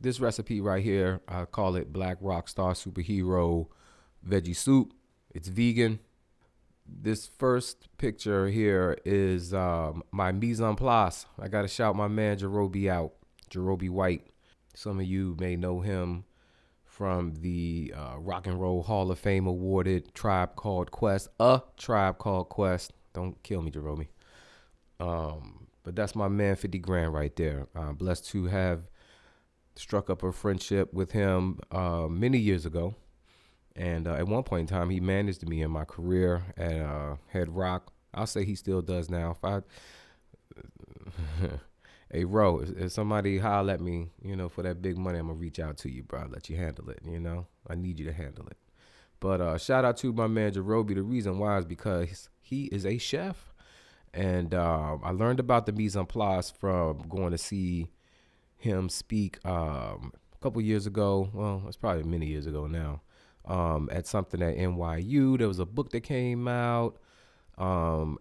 This recipe right here, I call it Black Rockstar Superhero Veggie Soup. It's vegan. This first picture here is my mise en place. I got to shout my man Jerobi out, Jerobi White. Some of you may know him from the Rock and Roll Hall of Fame awarded Tribe Called Quest, a Tribe Called Quest. Don't kill me, Jerobi. But that's my man, 50 grand right there. I'm blessed to have struck up a friendship with him many years ago. And at one point in time, he managed me in my career at Head-Roc. I'll say he still does now. If I, hey, Ro, if somebody holler at me, for that big money, I'm going to reach out to you, bro. I'll let you handle it, I need you to handle it. But shout out to my man, Jerobi. The reason why is because he is a chef. And I learned about the mise en place from going to see him speak a couple years ago. Well, it's probably many years ago now. At something at NYU, there was a book that came out, and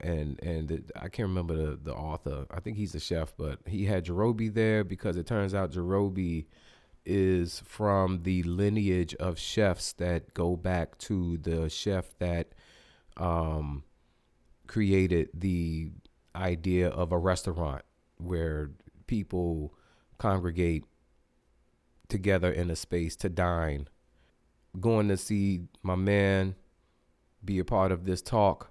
I can't remember the author. I think he's a chef, but he had Jerobi there because it turns out Jerobi is from the lineage of chefs that go back to the chef that created the idea of a restaurant where people congregate together in a space to dine. Going to see my man be a part of this talk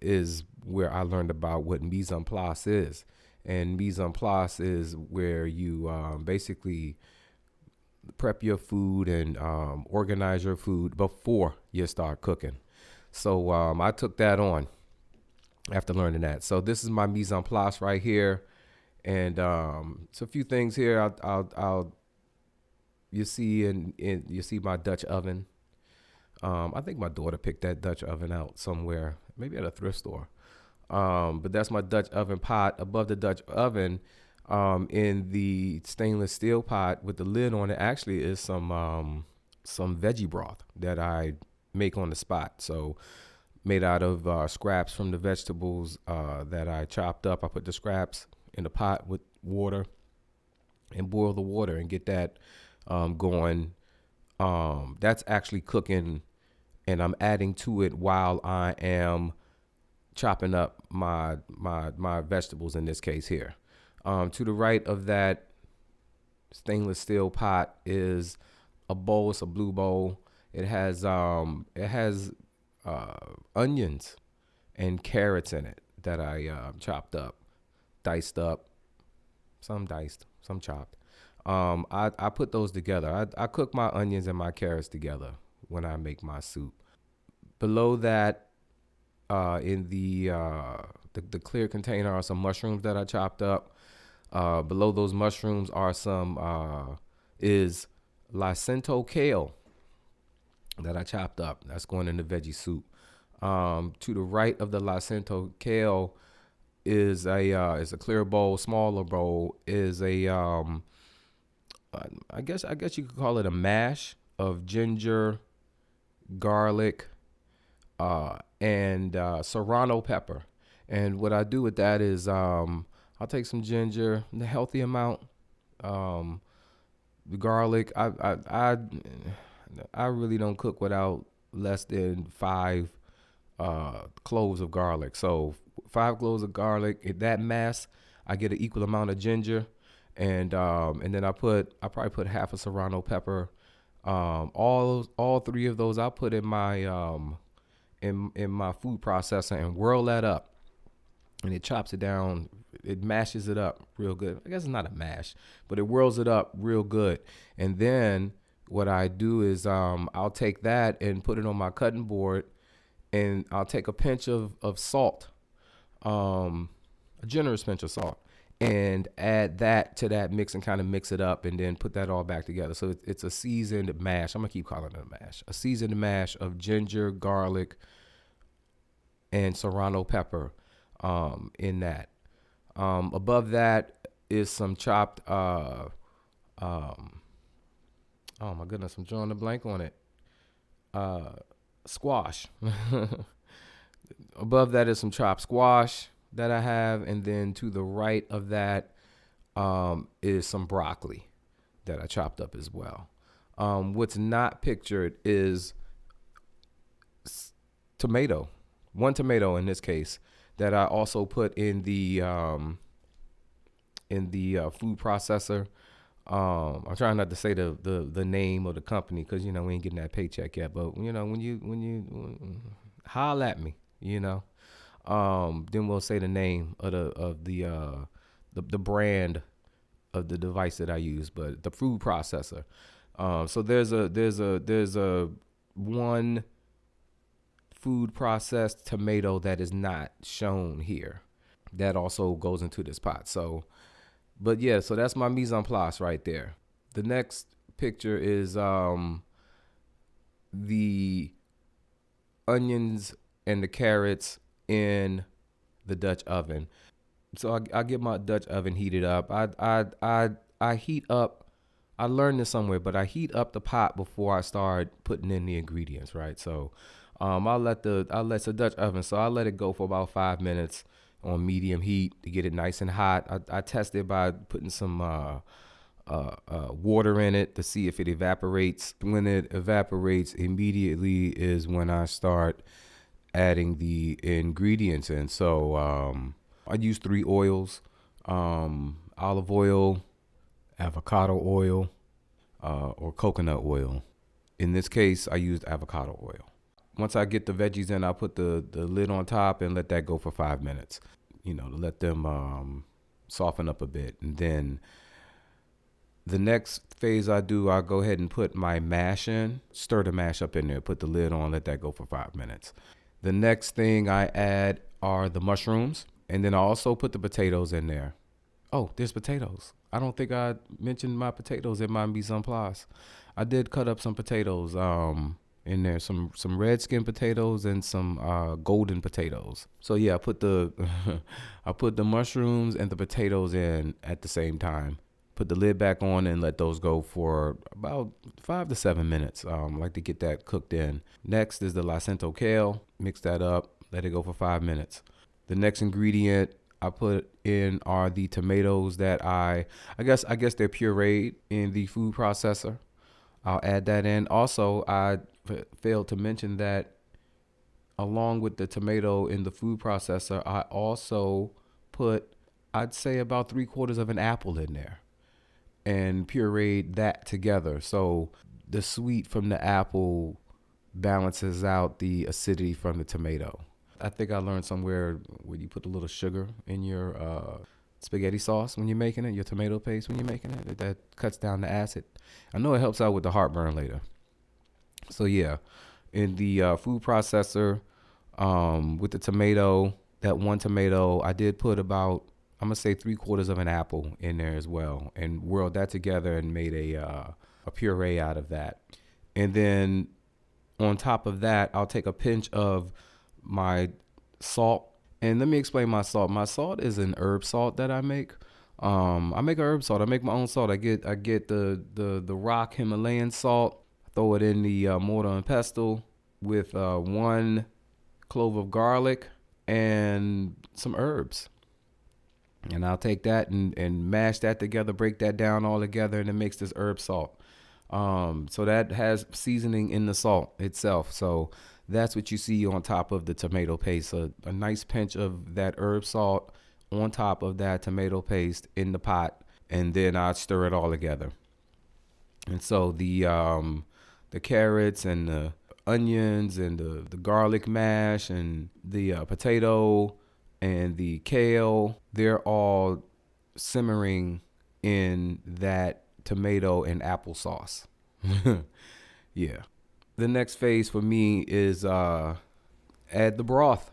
is where I learned about what mise en place is. And mise en place is where you basically prep your food and organize your food before you start cooking. So I took that on after learning that. So this is my mise en place right here. And it's a few things here. I'll you see you see my Dutch oven. I think my daughter picked that Dutch oven out somewhere, maybe at a thrift store. But that's my Dutch oven pot. Above the Dutch oven, in the stainless steel pot with the lid on it, actually is some veggie broth that I make on the spot. So made out of scraps from the vegetables that I chopped up. I put the scraps in the pot with water and boil the water and get that going. That's actually cooking, and I'm adding to it while I am chopping up my vegetables in this case here. To the right of that stainless steel pot is a bowl. It's a blue bowl. It has onions and carrots in it that I chopped up, diced up, some diced, some chopped. I put those together. I cook my onions and my carrots together when I make my soup. Below that, in the clear container are some mushrooms that I chopped up. Below those mushrooms are is Lacento kale that I chopped up. That's going in the veggie soup. To the right of the Lacento kale is a clear bowl, smaller bowl, is I guess you could call it a mash of ginger, garlic, and serrano pepper. And what I do with that is I'll take some ginger, the healthy amount, the garlic. I really don't cook without less than 5 cloves of garlic. So 5 cloves of garlic. That mass, I get an equal amount of ginger. And then I probably put half a serrano pepper. All 3 of those I put in my in my food processor and whirl that up, and it chops it down. It mashes it up real good. I guess it's not a mash, but it whirls it up real good. And then what I do is I'll take that and put it on my cutting board, and I'll take a pinch of salt, a generous pinch of salt, and add that to that mix and kind of mix it up, and then put that all back together. So it's a seasoned mash. I'm going to keep calling it a mash. A seasoned mash of ginger, garlic, and serrano pepper in that. Above that is some chopped, oh my goodness, I'm drawing a blank on it. Squash. Above that is some chopped squash that I have, and then to the right of that is some broccoli. that I chopped up as well. What's not pictured is tomato, one tomato in this case, that I also put in the food processor. I'm trying not to say the name of the company because we ain't getting that paycheck yet. But when you holler at me, then we'll say the name of the brand of the device that I use, but the food processor. So there's a one food processed tomato that is not shown here. That also goes into this pot. So, but yeah, so that's my mise en place right there. The next picture is the onions and the carrots in the Dutch oven. So I get my Dutch oven heated up. I heat up. I learned this somewhere, but I heat up the pot before I start putting in the ingredients, right? So I let the Dutch oven. So I let it go for about 5 minutes on medium heat to get it nice and hot. I test it by putting some water in it to see if it evaporates. When it evaporates, immediately is when I start adding the ingredients in. So I use 3 oils: olive oil, avocado oil, or coconut oil. In this case, I used avocado oil. Once I get the veggies in, I put the lid on top and let that go for 5 minutes, to let them soften up a bit. And then the next phase I go ahead and put my mash in, stir the mash up in there, put the lid on, let that go for 5 minutes. The next thing I add are the mushrooms, and then I also put the potatoes in there. Oh, there's potatoes. I don't think I mentioned my potatoes in my mise en place. I did cut up some potatoes in there, some red skin potatoes and some golden potatoes. So yeah, I put the I put the mushrooms and the potatoes in at the same time. Put the lid back on and let those go for about 5 to 7 minutes. Like to get that cooked in. Next is the Lacento kale. Mix that up. Let it go for 5 minutes. The next ingredient I put in are the tomatoes that I guess they're pureed in the food processor. I'll add that in. Also, I failed to mention that along with the tomato in the food processor, I also put, I'd say, about 3/4 of an apple in there and pureed that together. So the sweet from the apple balances out the acidity from the tomato. I think I learned somewhere where you put a little sugar in your spaghetti sauce when you're making it, your tomato paste when you're making it. That cuts down the acid. I know it helps out with the heartburn later. So yeah, in the food processor, with the tomato, that one tomato, I did put about, I'm gonna say 3/4 of an apple in there as well, and whirled that together and made a puree out of that. And then on top of that, I'll take a pinch of my salt. And let me explain my salt. My salt is an herb salt that I make. I make a herb salt. I make my own salt. I get the rock Himalayan salt. Throw it in the mortar and pestle with 1 clove of garlic and some herbs. And I'll take that and mash that together, break that down all together, and it makes this herb salt. So that has seasoning in the salt itself. So that's what you see on top of the tomato paste. A nice pinch of that herb salt on top of that tomato paste in the pot, and then I stir it all together. And so the carrots and the onions and the garlic mash and the potato and the kale, they're all simmering in that tomato and applesauce. Yeah. The next phase for me is add the broth.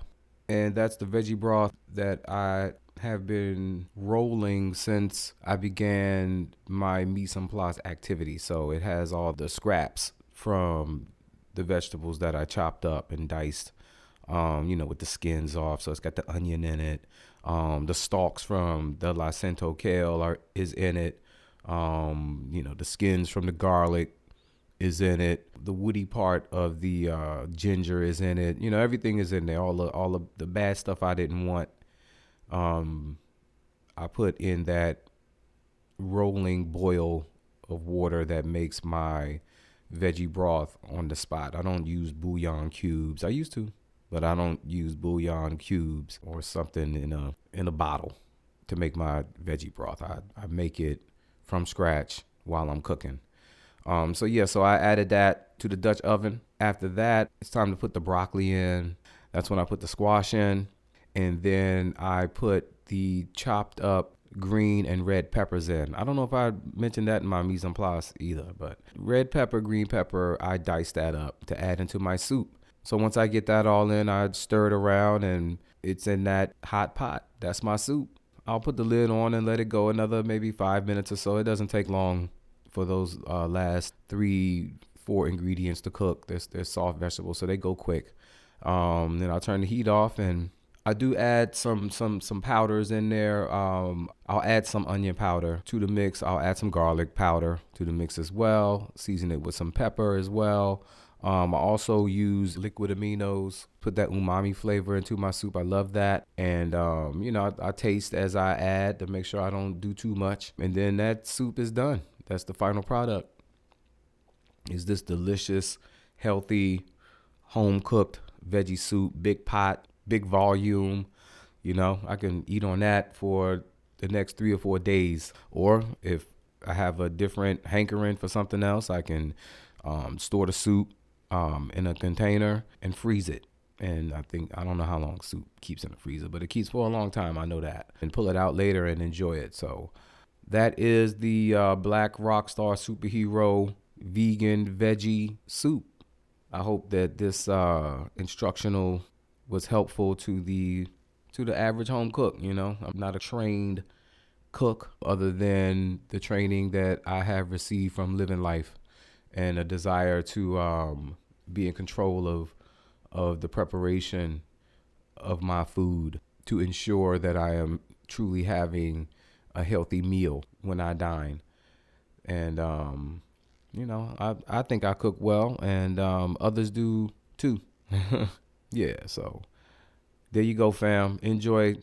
And that's the veggie broth that I have been rolling since I began my mise en place activity. So it has all the scraps from the vegetables that I chopped up and diced, with the skins off. So it's got the onion in it. The stalks from the Lacento kale is in it. The skins from the garlic is in it. The woody part of the ginger is in it. Everything is in there. All of the bad stuff I didn't want, I put in that rolling boil of water that makes my veggie broth on the spot. I don't use bouillon cubes. I used to, but I don't use bouillon cubes or something in a bottle to make my veggie broth. I make it from scratch while I'm cooking. So I added that to the Dutch oven. After that, it's time to put the broccoli in. That's when I put the squash in. And then I put the chopped up green and red peppers in. I don't know if I mentioned that in my mise en place either, but red pepper, green pepper, I dice that up to add into my soup. So once I get that all in, I stir it around and it's in that hot pot. That's my soup. I'll put the lid on and let it go another maybe 5 minutes or so. It doesn't take long for those last 3-4 ingredients to cook. They're soft vegetables, so they go quick. Then I'll turn the heat off, and I do add some powders in there. I'll add some onion powder to the mix. I'll add some garlic powder to the mix as well. Season it with some pepper as well. I also use liquid aminos, put that umami flavor into my soup. I love that. And, I taste as I add to make sure I don't do too much. And then that soup is done. That's the final product. Is this delicious, healthy, home-cooked veggie soup, big pot, big volume. I can eat on that for the next 3 or 4 days. Or if I have a different hankering for something else, I can store the soup in a container and freeze it. And I don't know how long soup keeps in the freezer, but it keeps for a long time. I know that. And pull it out later and enjoy it. So that is the Black Rockstar Superhero Vegan Veggie Soup. I hope that this instructional was helpful to the average home cook. I'm not a trained cook other than the training that I have received from living life and a desire to be in control of the preparation of my food to ensure that I am truly having a healthy meal when I dine. And, I think I cook well, and others do too. Yeah, so there you go, fam. Enjoy